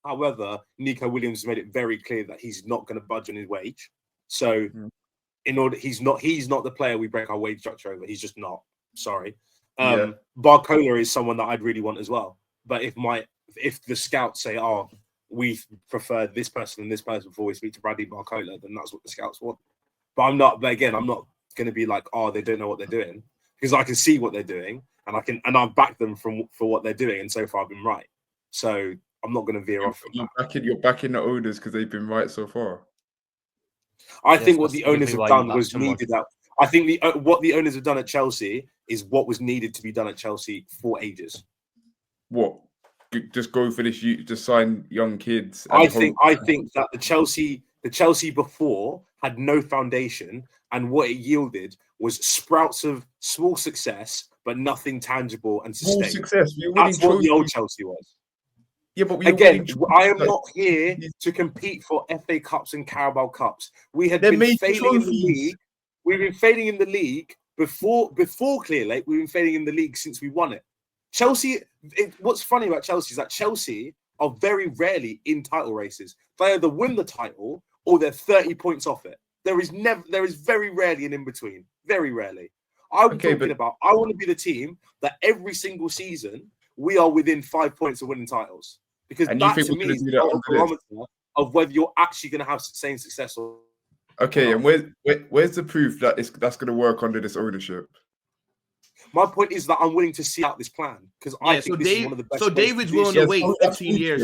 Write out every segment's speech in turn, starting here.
However, Nico Williams made it very clear that he's not going to budge on his wage. So, he's not the player we break our wage structure over. He's just not. Sorry. Barcola is someone that I'd really want as well. But if the scouts say, "Oh, we prefer this person and this person before we speak to Bradley Barcola," then that's what the scouts want. But I'm not going to be like, "Oh, they don't know what they're doing," because I can see what they're doing and I've backed them for what they're doing, and so far I've been right. So I'm not going to veer off from that. You're backing the owners because they've been right so far. I think what the owners have done was needed. I think what the owners have done at Chelsea is what was needed to be done at Chelsea for ages. What? Just go for this. Just sign young kids. I think that the Chelsea before had no foundation, and what it yielded was sprouts of small success, but nothing tangible and sustained. Small success. That's what the old Chelsea was. Yeah, but again, I am not here to compete for FA Cups and Carabao Cups. We had been failing in the league. We've been failing in the league before Clear Lake. We've been failing in the league since we won it. Chelsea. What's funny about Chelsea is that Chelsea are very rarely in title races. They either win the title or they're 30 points off it. There is very rarely an in between. Very rarely. I want to be the team that every single season we are within 5 points of winning titles, because that to me is the barometer of whether you're actually going to have sustained success or. Okay, and where's the proof that that's going to work under this ownership? My point is that I'm willing to see out this plan because I think this is one of the best. So David's willing to wait 15 years.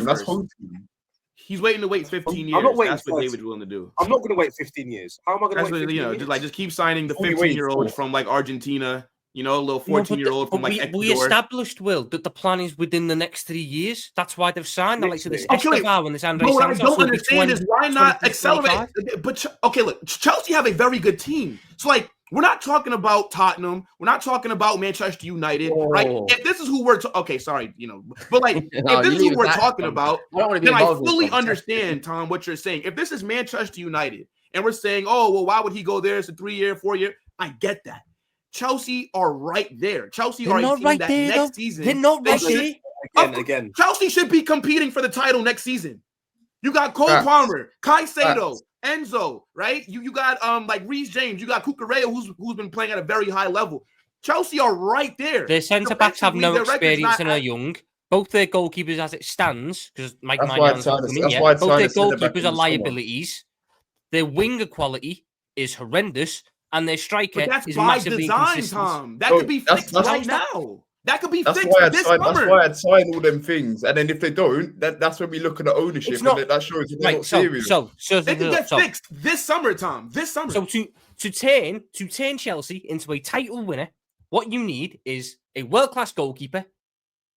He's waiting to wait 15 years. That's what David's willing to do. I'm not going to wait 15 years. How am I going to wait 15 years? Just keep signing the 15-year-old from like Argentina. A little 14-year-old from like Ecuador. We established, Will, that the plan is within the next 3 years. That's why they've signed. Like, so this Escobar and this Andre Santos. What I don't understand is why not accelerate? But look, Chelsea have a very good team. So like, we're not talking about Tottenham. We're not talking about Manchester United, right? If this is who we're but like, if this is who we're talking about, then I fully understand, Tom, what you're saying. If this is Manchester United and we're saying, oh, well, why would he go there? It's a 3-year, 4-year. I get that. Chelsea are right there. Chelsea are a team that next season. They're not right there. Again. Chelsea should be competing for the title next season. You got Cole Palmer, Caicedo, Enzo, right? You got like Reece James. You got Cucurella, who's been playing at a very high level. Chelsea are right there. Their centre backs have no experience and are young. Both their goalkeepers, as it stands, because Mike Maignan both their goalkeepers are liabilities. Their winger quality is horrendous. And their striker is massively inconsistent. Tom. That could be fixed right now. That could be fixed this summer. That's why I'd sign all them things. And then if they don't, that's when we look at the ownership. And that shows they're not serious. So they can get fixed this summer, Tom. This summer. So to turn Chelsea into a title winner, what you need is a world-class goalkeeper,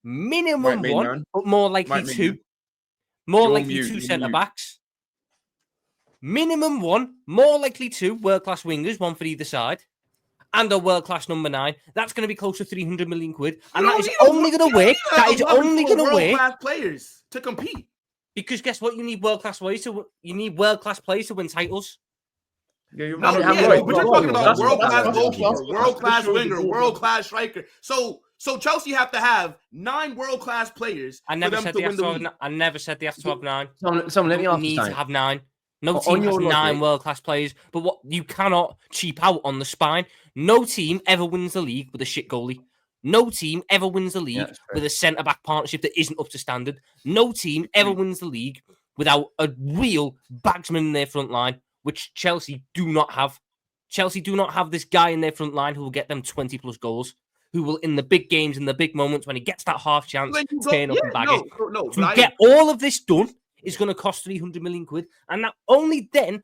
minimum one, but more likely two. More likely two centre-backs. Minimum one, more likely two world-class wingers, one for either side, and a world-class number 9. That's going to be close to 300 million quid, and that is only going to work. That is only going to work. World-class players to compete. Because guess what? You need world-class players to win titles. Yeah, but you're talking about world-class goalkeeper, world-class winger, world-class striker. So Chelsea have to have 9 world-class players. I never said they have to have 9. Someone let me ask you. Need to have 9. No team has 9 world-class players, but what you cannot cheap out on the spine. No team ever wins the league with a shit goalie. No team ever wins the league with a centre-back partnership that isn't up to standard. No team ever wins the league without a real bagsman in their front line, which Chelsea do not have. Chelsea do not have this guy in their front line who will get them 20-plus goals, who will, in the big games, in the big moments, when he gets that half chance, turn up and bag it. To get all of this done, is going to cost 300 million quid, and that only then,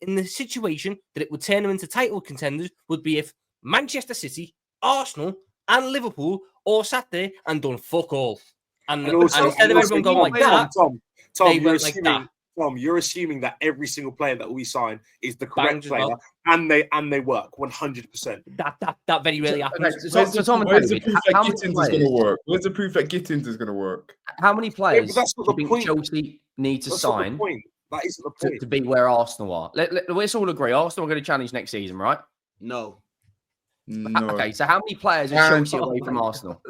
in the situation that it would turn them into title contenders, would be if Manchester City, Arsenal, and Liverpool all sat there and done fuck all. And instead of everyone going like that, Tom, you're assuming that every single player that we sign is the correct player, and they work 100%. That very rarely happens. Where's the proof that Gittins is going to work? Where's the proof that Gittins is going to work? How many players do you think Chelsea need to sign to be where Arsenal are? Let's all agree. Arsenal are going to challenge next season, right? No. Okay, so how many players are Chelsea away from Arsenal?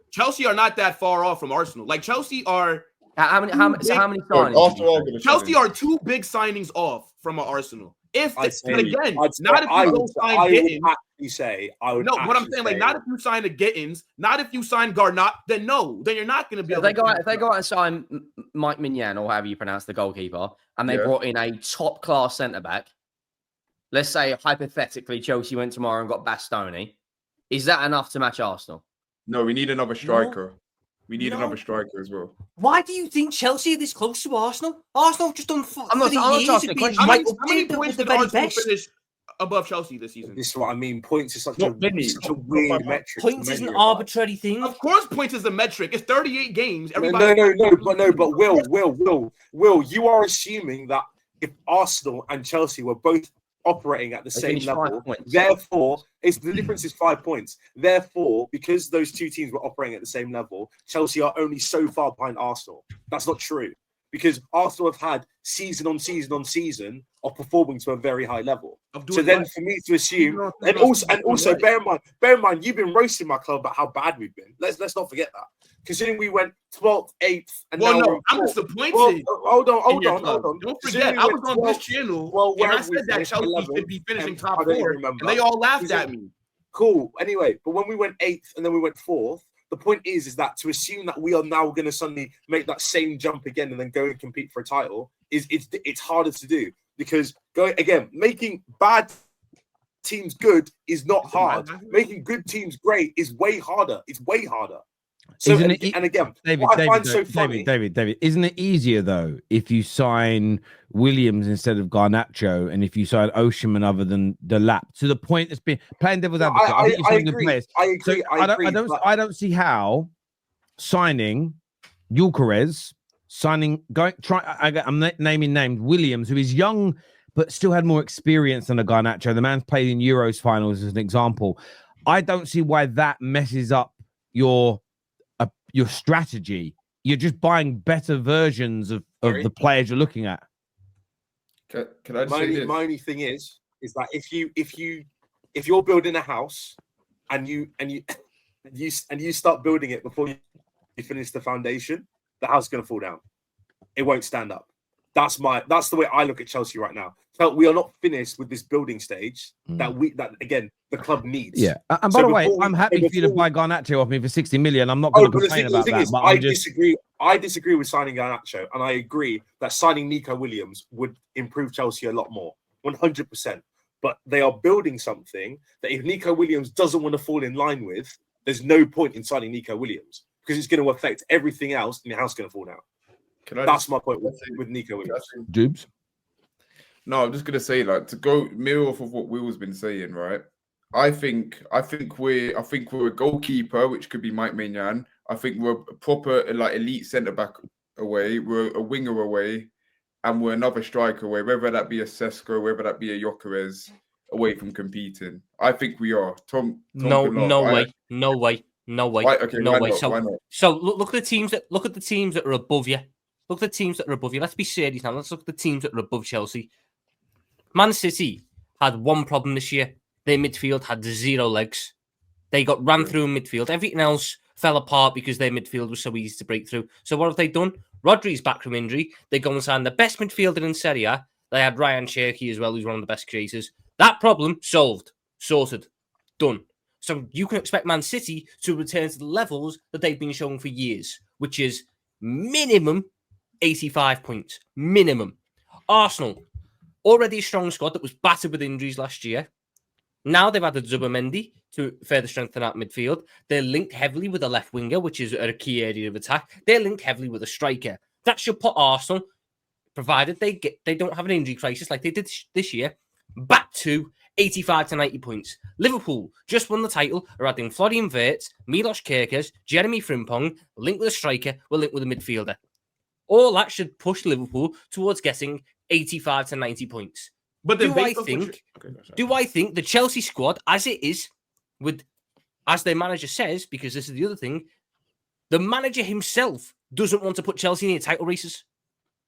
Chelsea are not that far off from Arsenal. Like Chelsea are How many signings? Chelsea are 2 big signings off from Arsenal. Not if you go sign Gittins. What I'm saying, like, not if you sign the Gittins, not if you sign Garnot, then you're not going to be. If they go out and sign Mike Mignon, or however you pronounce the goalkeeper, and they brought in a top class centre back. Let's say hypothetically Chelsea went tomorrow and got Bastoni. Is that enough to match Arsenal? No, we need another striker. We need another striker as well. Why do you think Chelsea are this close to Arsenal? Arsenal have just done 3 years of being how many points did Arsenal finish above Chelsea this season? This is what I mean. Points is such a weird metric. Points is an arbitrary thing. Of course, points is a metric. It's 38 games. But Will, you are assuming that if Arsenal and Chelsea were both operating at the same level, therefore, the difference is 5 points. Therefore, because those 2 teams were operating at the same level, Chelsea are only so far behind Arsenal. That's not true, because Arsenal have had season on season of performing to a very high level. So then, for me to assume, and also bear in mind, you've been roasting my club about how bad we've been. Let's not forget that. Considering we went 12th, 8th, and I'm disappointed. Hold on. Don't forget, I was on this channel and I said that Chelsea should be finishing top 4, and they all laughed at me. Cool. Anyway, but when we went 8th and then we went 4th, the point is that to assume that we are now going to suddenly make that same jump again and then go and compete for a title it's harder to do, because making bad teams good is not hard. Making good teams great is way harder. It's way harder. So, David, isn't it easier though if you sign Williams instead of Garnacho, and if you sign Osimhen other than the lap, to the point that's been playing devil's advocate? I agree. I don't see how signing Gyökeres, I'm naming names, Williams, who is young but still had more experience than a Garnacho. The man's played in Euros finals as an example. I don't see why that messes up your strategy. You're just buying better versions of the players you're looking at. Can I just say this? My only thing is that if you're building a house and you start building it before you finish the foundation, the house is going to fall down. It won't stand up. That's the way I look at Chelsea right now. So we are not finished with this building stage that the club needs. Yeah, and by the way, I'm happy for you to buy Garnacho off me for 60 million. I'm not going to complain about that. I disagree with signing Garnacho, and I agree that signing Nico Williams would improve Chelsea a lot more, 100%. But they are building something that if Nico Williams doesn't want to fall in line with, there's no point in signing Nico Williams, because it's going to affect everything else, and your house is going to fall down. That's my point with Nico Williams. Dubes? No, I'm just gonna say, like, to go mirror off of what Will's been saying, right? I think we're a goalkeeper, which could be Mike Maignan. I think we're a proper elite centre back away. We're a winger away, and we're another striker away. Whether that be a Sesko, whether that be a Gyökeres, away from competing. I think we are. Tom no way. Why, okay, no why way. Not? Why not? So look at the teams that are above you. Look at the teams that are above you. Let's be serious now. Let's look at the teams that are above Chelsea. Man City had one problem this year. Their midfield had 0 legs. They got ran through in midfield. Everything else fell apart because their midfield was so easy to break through. So what have they done? Rodri's back from injury. They go and sign the best midfielder in Serie A. They had Ryan Cherky as well, who's one of the best creators. That problem solved, sorted, done. So you can expect Man City to return to the levels that they've been showing for years, which is minimum 85 points. Minimum. Arsenal, already a strong squad that was battered with injuries last year. Now they've added Zubimendi to further strengthen that midfield. They're linked heavily with a left winger, which is a key area of attack. They're linked heavily with a striker. That should put Arsenal, provided they don't have an injury crisis like they did this year, back to 85 to 90 points. Liverpool just won the title, are adding Florian Wirtz, Milos Kerkez, Jeremy Frimpong, linked with a striker, we're linked with a midfielder. All that should push Liverpool towards getting 85 to 90 points. But do I think the Chelsea squad, as it is, as their manager says, because this is the other thing, the manager himself doesn't want to put Chelsea near title races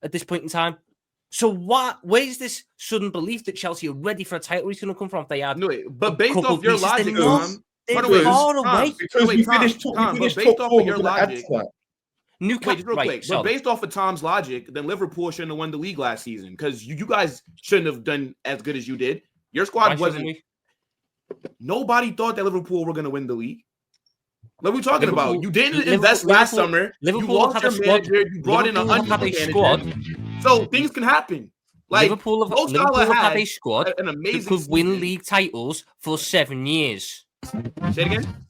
at this point in time. So where's this sudden belief that Chelsea are ready for a title race going to come from? If they had, but based off your logic, they're far away. Because we finished top 4 with an Wait, just real quick. But based off of Tom's logic, then Liverpool shouldn't have won the league last season because you guys shouldn't have done as good as you did. Your squad wasn't. Nobody thought that Liverpool were going to win the league. What are we talking about? You didn't invest last summer. Liverpool you lost your manager. You brought in an unused squad. So things can happen. Like Liverpool have a squad an amazing that could win league titles for 7 years. Say it again.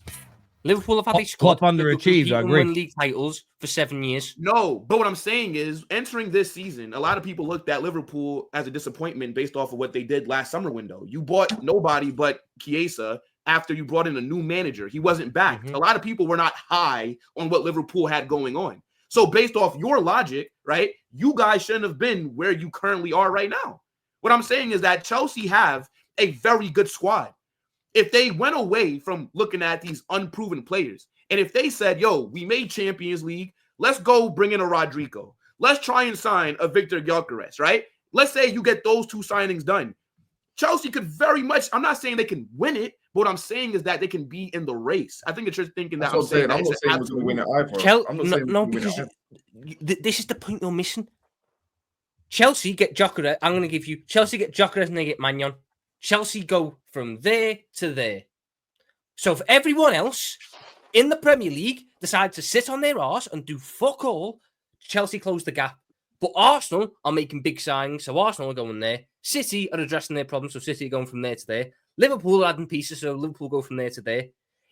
Liverpool have had a squad underachieved. I agree. Win league titles for 7 years. No, but what I'm saying is, entering this season, a lot of people looked at Liverpool as a disappointment based off of what they did last summer window. You bought nobody but Chiesa after you brought in a new manager. He wasn't backed. A lot of people were not high on what Liverpool had going on. So based off your logic, right, you guys shouldn't have been where you currently are right now. What I'm saying is that Chelsea have a very good squad. If they went away from looking at these unproven players, and if they said, yo, we made Champions League, let's go bring in a Rodrigo. Let's try and sign a Victor Gyökeres, right? Let's say you get those two signings done. Chelsea could very much, I'm not saying they can win it, but what I'm saying is that they can be in the race. I think that you're thinking that. I'm not saying we're going to win it either. No, because this is the point you're missing. Chelsea get Gyökeres. I'm going to give you Chelsea get Gyökeres and they get Maignan. Chelsea go from there to there. So if everyone else in the Premier League decide to sit on their arse and do fuck all, Chelsea close the gap. But Arsenal are making big signings, so Arsenal are going there. City are addressing their problems, so City are going from there to there. Liverpool are adding pieces, so Liverpool go from there to there.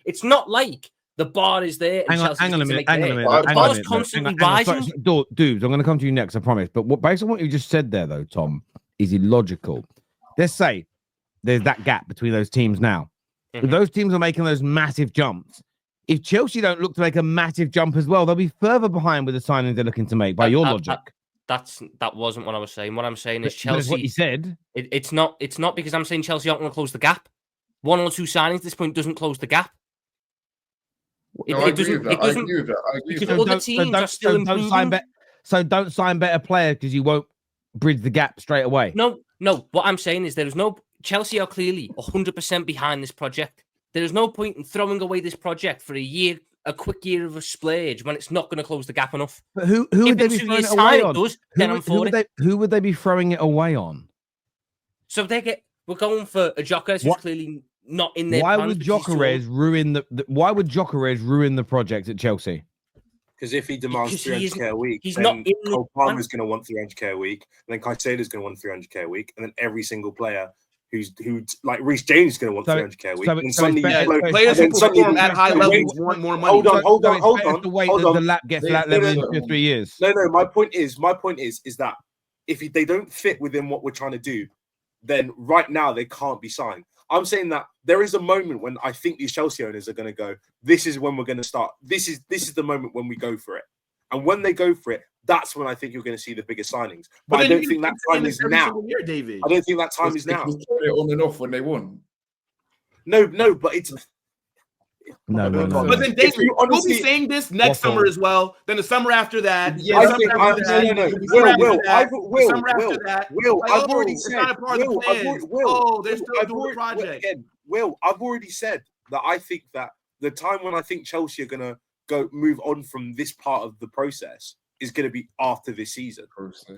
It's not like the bar is there. And hang on a minute. The bar's constantly rising. Dudes, I'm going to come to you next, I promise. But based on what you just said there, though, Tom, is illogical. Let's say there's that gap between those teams now. If those teams are making those massive jumps, if Chelsea don't look to make a massive jump as well, they'll be further behind with the signings they're looking to make, by your logic. That wasn't what I was saying. What I'm saying is Chelsea. That's what you said. It's not because I'm saying Chelsea aren't going to close the gap. 1 or 2 signings at this point doesn't close the gap. I agree with that. Because other teams are still improving. So don't sign better players because you won't bridge the gap straight away. No. What I'm saying is Chelsea are clearly 100% behind this project. There is no point in throwing away this project for a quick year of a splurge when it's not going to close the gap enough. But who would they be throwing it away on? Who would they be throwing it away on? So we're going for a Gyökeres who's clearly not in there. Why would Gyökeres ruin the project at Chelsea? Because if he demands 300k a week, he's then not in Cole Palmer's going to want 300k a week, and then Caicedo's going to want 300k a week, and then every single player who's like Reece James is going to want 300k a week. And suddenly players who perform at high levels want more money. Hold on. The way the lap gets to that level in 2 or 3 years. No. My point is that if they don't fit within what we're trying to do, then right now they can't be signed. I'm saying that there is a moment when I think these Chelsea owners are going to go, this is when we're going to start. This is the moment when we go for it. And when they go for it, that's when I think you're going to see the biggest signings. But I don't think that time is now. Year, David. I don't think that time is now. Turn it on and off when they won. No, but it's... No. But then, David, you'll be saying this next summer as well. Then the summer after that. Yeah, I've already said. They're still doing the project. I've already said that I think that the time when I think Chelsea are going to move on from this part of the process is going to be after this season.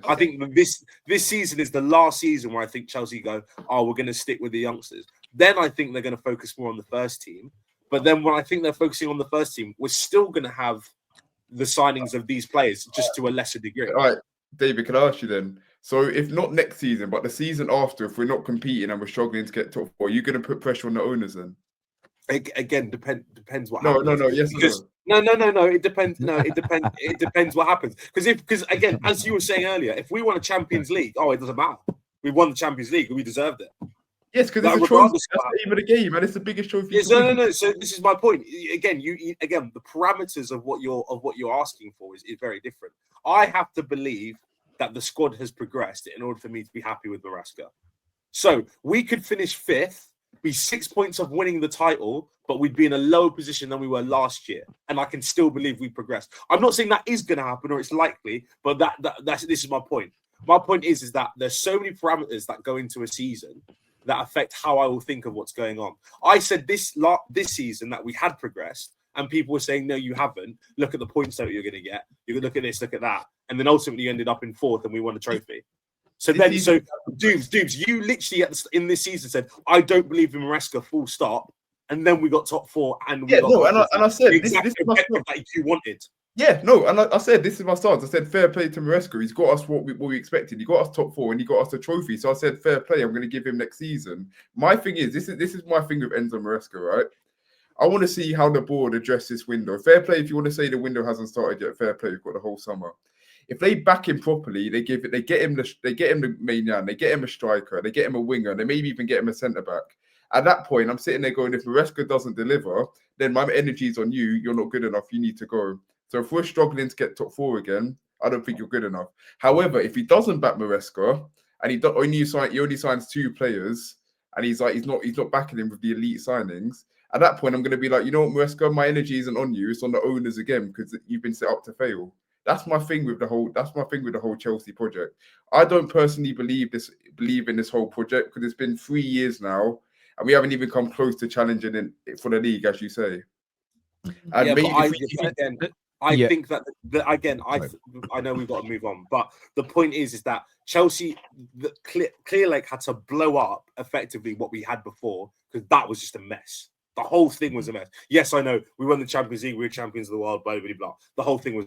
I think this season is the last season where I think Chelsea go, we're going to stick with the youngsters. Then I think they're going to focus more on the first team. But then when I think they're focusing on the first team, we're still going to have the signings of these players just to a lesser degree. All right, David, can I ask you then? So if not next season, but the season after, if we're not competing and we're struggling to get top 4, are you going to put pressure on the owners then? Again, depends what happens. No. Yes, no. It depends. No, it depends. It depends what happens. Because again, as you were saying earlier, if we won a Champions League, it doesn't matter. We won the Champions League. We deserved it. Yes, because it's a trophy. That's the aim of the game, and it's the biggest trophy. Yes, no. So this is my point. Again, the parameters of what you're asking for is very different. I have to believe that the squad has progressed in order for me to be happy with Maresca. So we could finish 5th, be 6 points of winning the title, but we'd be in a lower position than we were last year, and I can still believe we progressed. I'm not saying that is going to happen or it's likely, but this is my point. My point is that there's so many parameters that go into a season that affect how I will think of what's going on. I said this season that we had progressed, and people were saying, no, you haven't. Look at the points that you're going to get. You can look at this, look at that. And then ultimately you ended up in 4th and we won a trophy. So Dubes, you literally in this season said, I don't believe in Maresca, full stop. And then we got top 4 and we got and I said exactly this is my that you wanted. Yeah, no, and I said this is my stance. I said fair play to Maresca. He's got us what we expected. He got us top 4 and he got us a trophy. So I said fair play. I'm going to give him next season. My thing is this is my thing with Enzo Maresca, right? I want to see how the board address this window. Fair play if you want to say the window hasn't started yet. Fair play, we've got the whole summer. If they back him properly, they get him the main man, they get him a striker, they get him a winger, they maybe even get him a centre back. At that point, I'm sitting there going, if Maresca doesn't deliver, then my energy's on you. You're not good enough. You need to go. So if we're struggling to get top 4 again, I don't think you're good enough. However, if he doesn't back Maresca and he only signs 2 players, and he's not backing him with the elite signings, at that point I'm going to be like, you know what, Maresca, my energy isn't on you. It's on the owners again because you've been set up to fail. That's my thing with the whole Chelsea project. I don't personally believe in this whole project because it's been 3 years now, and we haven't even come close to challenging it for the league, as you say. And yeah, maybe I think that again, I know we've got to move on, but the point is that Chelsea, Clear Lake had to blow up effectively what we had before because that was just a mess. The whole thing was a mess. Yes, I know we won the Champions League, we were champions of the world, blah blah blah. The whole thing was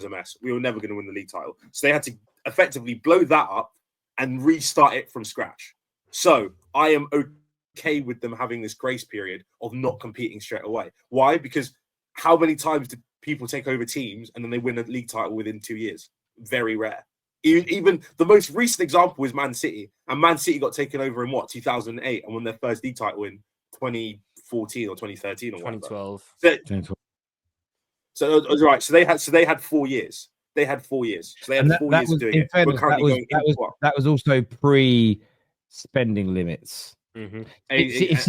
a mess. We were never going to win the league title, so they had to effectively blow that up and restart it from scratch. So I am okay with them having this grace period of not competing straight away. Why? Because how many times do people take over teams and then they win a league title within 2 years? Very rare. Even the most recent example is Man City, and Man City got taken over in 2008 and won their first league title in 2014 or 2013 or 2012. So right. So they had 4 years. They had 4 years. So they had 4 years of doing it. That was also pre-spending limits. Mm-hmm. If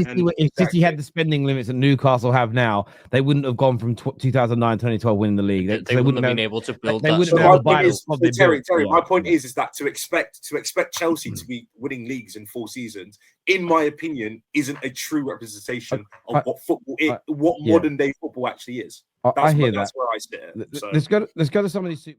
City had the spending limits that Newcastle have now, they wouldn't have gone from 2009-2012 winning the league. They wouldn't have been able to build that. Terry, my point is that to expect Chelsea to be winning leagues in 4 seasons, in my opinion, isn't a true representation of what football what modern day football actually is. I hear that. That's where I sit. Let's go to some of these super